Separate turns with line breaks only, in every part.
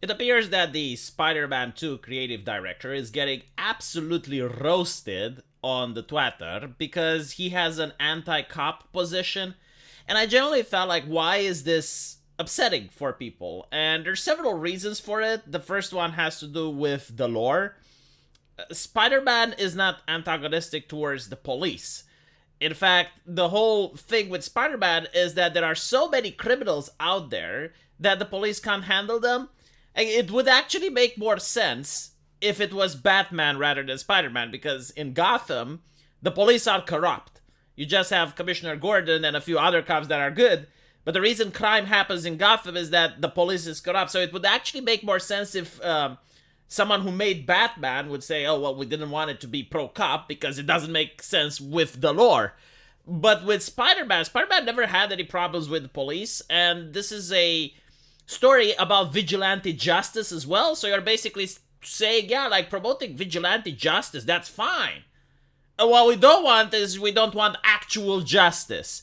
It appears that the Spider-Man 2 creative director is getting absolutely roasted on the Twitter because he has an anti-cop position. And I generally felt like, why is this upsetting for people? And there's several reasons for it. The first one has to do with the lore. Spider-Man is not antagonistic towards the police. In fact, the whole thing with Spider-Man is that there are so many criminals out there that the police can't handle them. It would actually make more sense if it was Batman rather than Spider-Man, because in Gotham, the police are corrupt. You just have Commissioner Gordon and a few other cops that are good, but the reason crime happens in Gotham is that the police is corrupt. So it would actually make more sense if someone who made Batman would say, oh, well, we didn't want it to be pro-cop because it doesn't make sense with the lore. But with Spider-Man, Spider-Man never had any problems with the police, and this is a story about vigilante justice as well. So you're basically saying, yeah, like promoting vigilante justice, that's fine. And what we don't want is we don't want actual justice.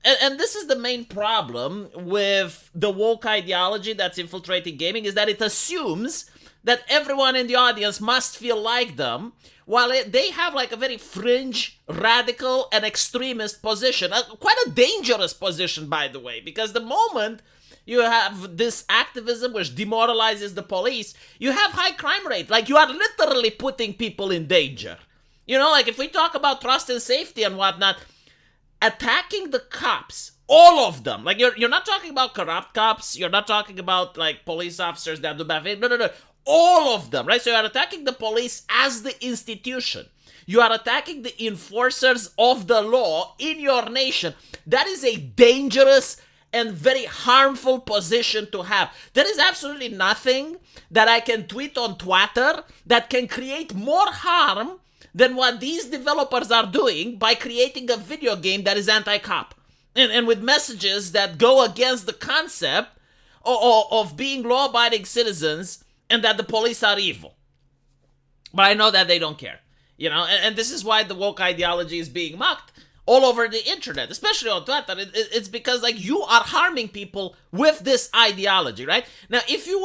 And this is the main problem with the woke ideology that's infiltrating gaming, is that it assumes that everyone in the audience must feel like them, while they have like a very fringe, radical, and extremist position. Quite a dangerous position, by the way, because the moment you have this activism which demoralizes the police, you have high crime rate. Like, you are literally putting people in danger. You know, like if we talk about trust and safety and whatnot, attacking the cops, all of them, like you're not talking about corrupt cops, you're not talking about like police officers that do bad things, no, all of them, right? So you're attacking the police as the institution. You are attacking the enforcers of the law in your nation. That is a dangerous and very harmful position to have. There is absolutely nothing that I can tweet on Twitter that can create more harm than what these developers are doing by creating a video game that is anti-cop. And with messages that go against the concept of being law-abiding citizens and that the police are evil. But I know that they don't care. You know, and this is why the woke ideology is being mocked all over the internet, especially on Twitter. It's because, like, you are harming people with this ideology, right? Now, if you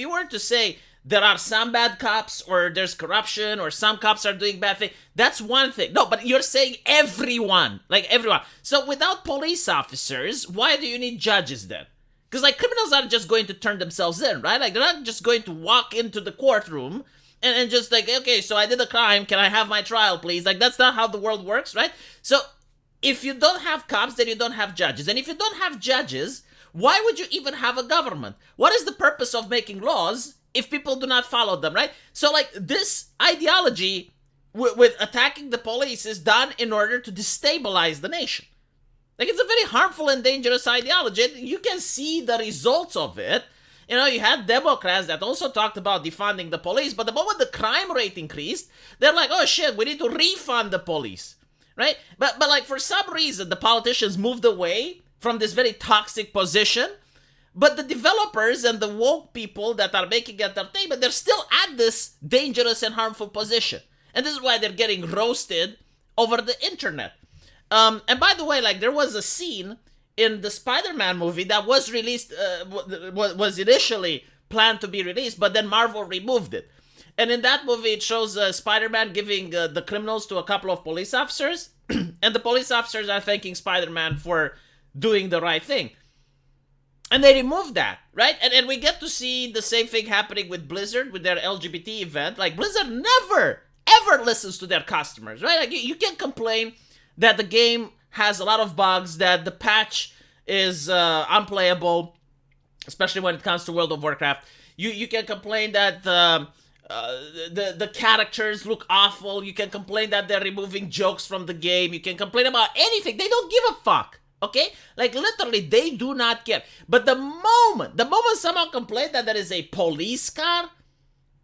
were to say there are some bad cops, or there's corruption, or some cops are doing bad things, that's one thing. No, but you're saying everyone, like everyone. So without police officers, why do you need judges then? Because, like, criminals aren't just going to turn themselves in, right? Like, they're not just going to walk into the courtroom and just like, okay, so I did a crime, can I have my trial, please? Like, that's not how the world works, right? So if you don't have cops, then you don't have judges. And if you don't have judges, why would you even have a government? What is the purpose of making laws if people do not follow them, right? So, like, this ideology with attacking the police is done in order to destabilize the nation. Like, it's a very harmful and dangerous ideology. You can see the results of it. You know, you had Democrats that also talked about defunding the police, but the moment the crime rate increased, they're like, oh shit, we need to refund the police, right? But like, for some reason, the politicians moved away from this very toxic position, but the developers and the woke people that are making entertainment, they're still at this dangerous and harmful position. And this is why they're getting roasted over the internet. And by the way, like, there was a scene in the Spider-Man movie that was released, was initially planned to be released, but then Marvel removed it. And in that movie, it shows Spider-Man giving the criminals to a couple of police officers, and the police officers are thanking Spider-Man for doing the right thing. And they removed that, right? And we get to see the same thing happening with Blizzard, with their LGBT event. Like, Blizzard never, ever listens to their customers, right? Like, you can't complain that the game has a lot of bugs, that the patch is unplayable, especially when it comes to World of Warcraft. You can complain that the characters look awful. You can complain that they're removing jokes from the game. You can complain about anything. They don't give a fuck. Okay? Like, literally, they do not care. But the moment someone complains that there is a police car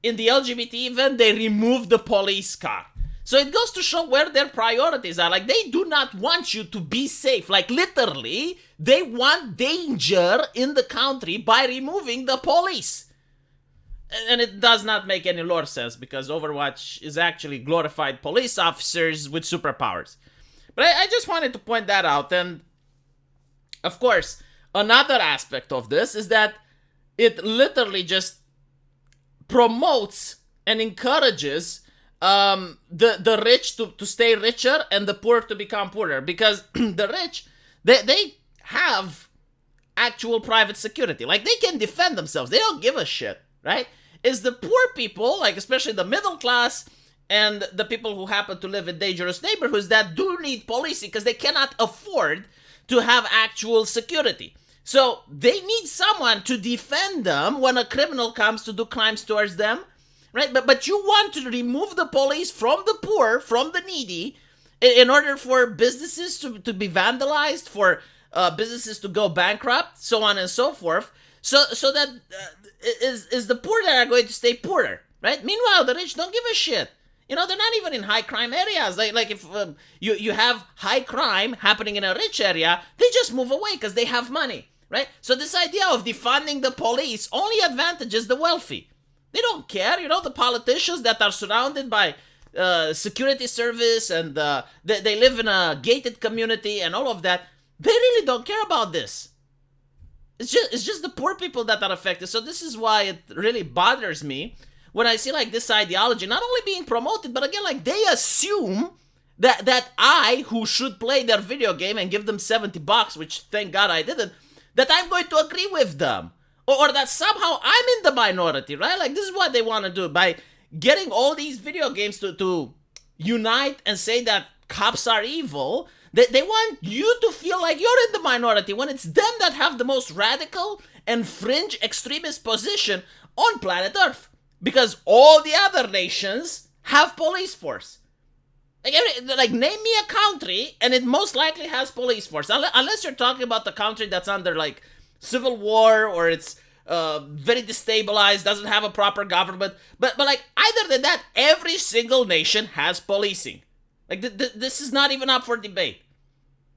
in the LGBT event, they remove the police car. So it goes to show where their priorities are. Like, they do not want you to be safe. Like, literally, they want danger in the country by removing the police. And it does not make any lore sense, because Overwatch is actually glorified police officers with superpowers. But I just wanted to point that out. And, of course, another aspect of this is that it literally just promotes and encourages the rich to stay richer and the poor to become poorer, because the rich, they have actual private security. Like, they can defend themselves. They don't give a shit, right? It's the poor people, like especially the middle class and the people who happen to live in dangerous neighborhoods, that do need policing because they cannot afford to have actual security. So they need someone to defend them when a criminal comes to do crimes towards them, right? But you want to remove the police from the poor, from the needy, in order for businesses to be vandalized, for businesses to go bankrupt, so on and so forth. So that is the poor that are going to stay poorer, right? Meanwhile, the rich don't give a shit. You know, they're not even in high crime areas. Like if you have high crime happening in a rich area, they just move away because they have money, right? So this idea of defunding the police only advantages the wealthy. They don't care, you know, the politicians that are surrounded by security service and they live in a gated community and all of that. They really don't care about this. It's just the poor people that are affected. So this is why it really bothers me when I see like this ideology not only being promoted, but again, like they assume that I, who should play their video game and give them $70, which thank God I didn't, that I'm going to agree with them. Or that somehow I'm in the minority, right? Like, this is what they want to do by getting all these video games to unite and say that cops are evil. They want you to feel like you're in the minority when it's them that have the most radical and fringe extremist position on planet Earth. Because all the other nations have police force. Like, name me a country and it most likely has police force. Unless you're talking about the country that's under, like, civil war, or it's very destabilized, doesn't have a proper government. But like, either than that, every single nation has policing. Like, this is not even up for debate.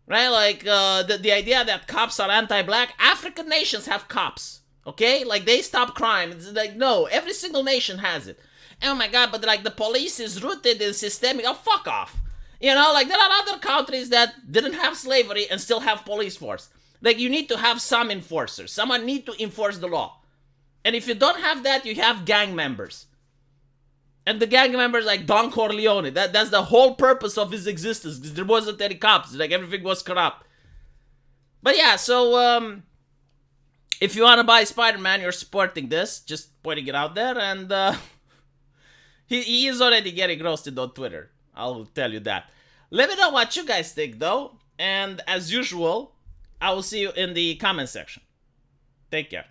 Right? Like, the idea that cops are anti-black, African nations have cops. Okay? Like, they stop crime. It's like, no, every single nation has it. Oh my God, but like, the police is rooted in systemic, oh, fuck off. You know, like, there are other countries that didn't have slavery and still have police force. Like, you need to have some enforcers. Someone need to enforce the law. And if you don't have that, you have gang members. And the gang members, like Don Corleone, that's the whole purpose of his existence. Because there wasn't any cops. Like, everything was corrupt. But yeah, so if you want to buy Spider-Man, you're supporting this. Just pointing it out there. And he is already getting roasted on Twitter. I'll tell you that. Let me know what you guys think, though. And as usual, I will see you in the comment section. Take care.